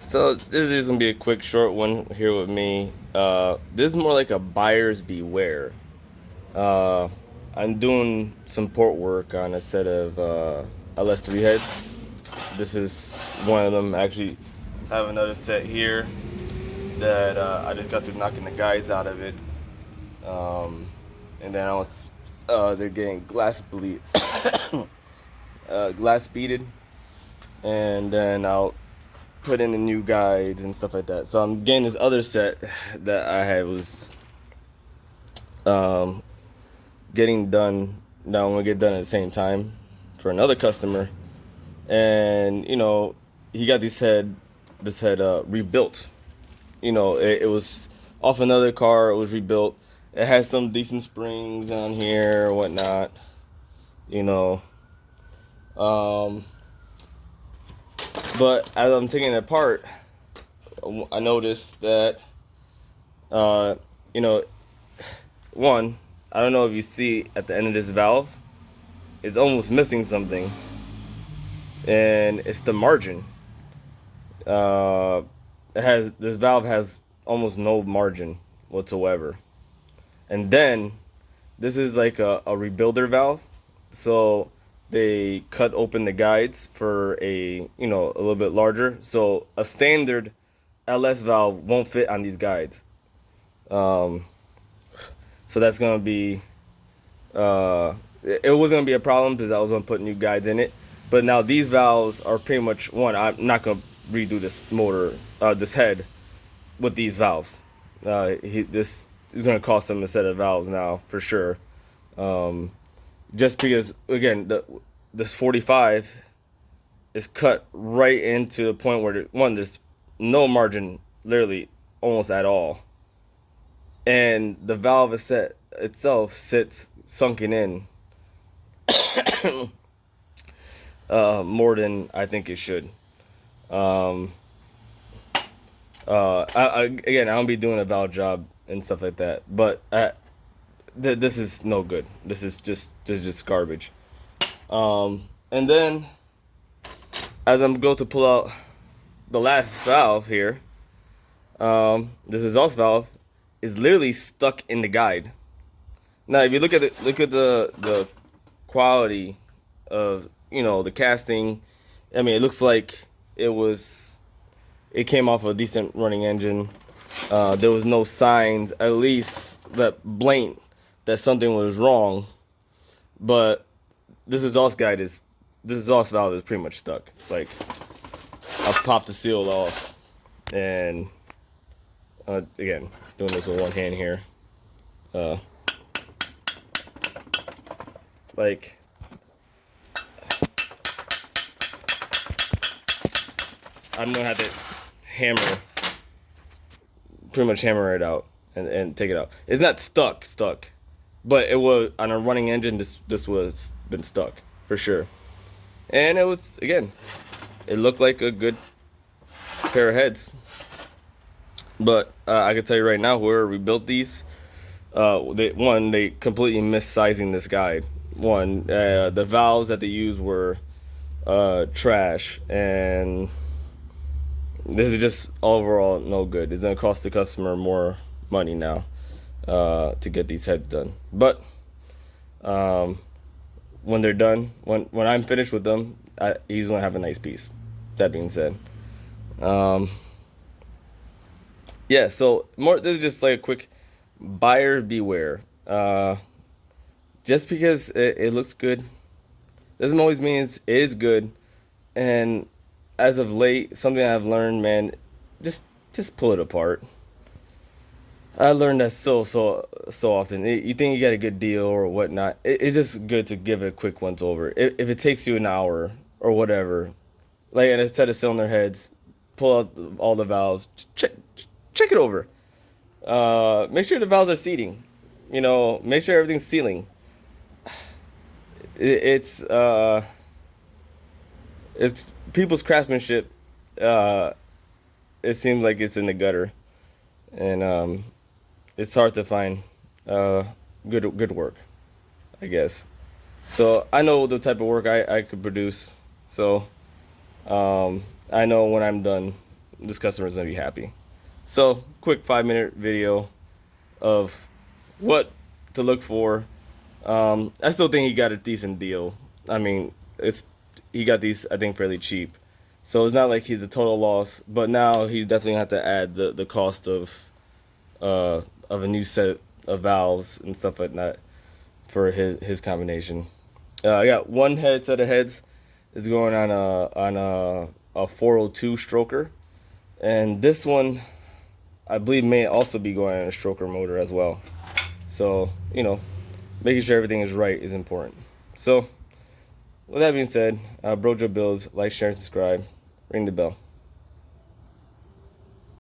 So this is gonna be a quick, short one here with me. This is more like a buyer's beware. Uh, I'm doing some port work on a set of Ls3 heads. This is one of them. I actually have another set here that I just got through knocking the guides out of it. And then they're getting glass beaded, and then I'll put in the new guides and stuff like that. So I'm getting this other set that I had was um, getting done. Now I'm gonna get done at the same time for another customer, and he got this head rebuilt. It was off another car. It was rebuilt. It had some decent springs on here or whatnot. You know, um, but as I'm taking it apart, I noticed that uh, you know one, I don't know if you see at the end of this valve, it's almost missing something, and it's the margin. Uh, this valve has almost no margin whatsoever, and then this is like a rebuilder valve, so they cut open the guides for a little bit larger, so a standard LS valve won't fit on these guides. Um, so that's gonna be it was gonna be a problem because I was gonna put new guides in it. But now these valves are pretty much one. I'm not gonna redo this motor, this head with these valves. This is gonna cost him a set of valves now for sure. Um, just because again, this 45 is cut right into the point where there's no margin, literally almost at all, and the valve is itself sits sunken in more than I think it should. Um, Again, I don't be doing a valve job and stuff like that, but this is no good. This is just garbage. And then as I'm going to pull out the last valve here, this exhaust valve is literally stuck in the guide. Now, if you look at the quality of the casting, I mean, it looks like it came off a decent running engine. There was no signs, at least that blatant, that something was wrong. But this exhaust valve is pretty much stuck. Like, I popped the seal off, and again, doing this with one hand here. Uh, like, I'm gonna have to hammer, pretty much hammer it out and take it out. It's not stuck, but it was on a running engine. This was been stuck for sure, and it was again. It looked like a good pair of heads, but I can tell you right now, whoever rebuilt these, they completely missizing this guide. The valves that they used were trash, and this is just overall no good. It's gonna cost the customer more money now to get these heads done. But um, when they're done, when I'm finished with them, he's gonna have a nice piece. That being said, um, yeah. So more. This is just like a quick buyer beware. Just because it looks good doesn't always mean it is good. And as of late, something I've learned, man, just pull it apart. I learned that so often. You think you got a good deal or whatnot. It's just good to give it a quick once over. If it takes you an hour or whatever, like in a set of cylinder heads, pull out all the valves, check it over. Make sure the valves are seating. Make sure everything's sealing. It, it's uh, it's people's craftsmanship. Uh, it seems like it's in the gutter, and it's hard to find uh, good work, I guess. So I know the type of work I could produce. So I know when I'm done, this customer is gonna be happy. So, quick 5-minute video of what to look for. I still think he got a decent deal. I mean, he got these, I think, fairly cheap. So it's not like he's a total loss, but now he definitely have to add the cost of a new set of valves and stuff like that for his combination. I got one set of heads is going on a 402 stroker, and this one I believe may also be going on a stroker motor as well. So, you know, making sure everything is right is important. So with that being said, Brojo Builds, like, share, and subscribe. Ring the bell.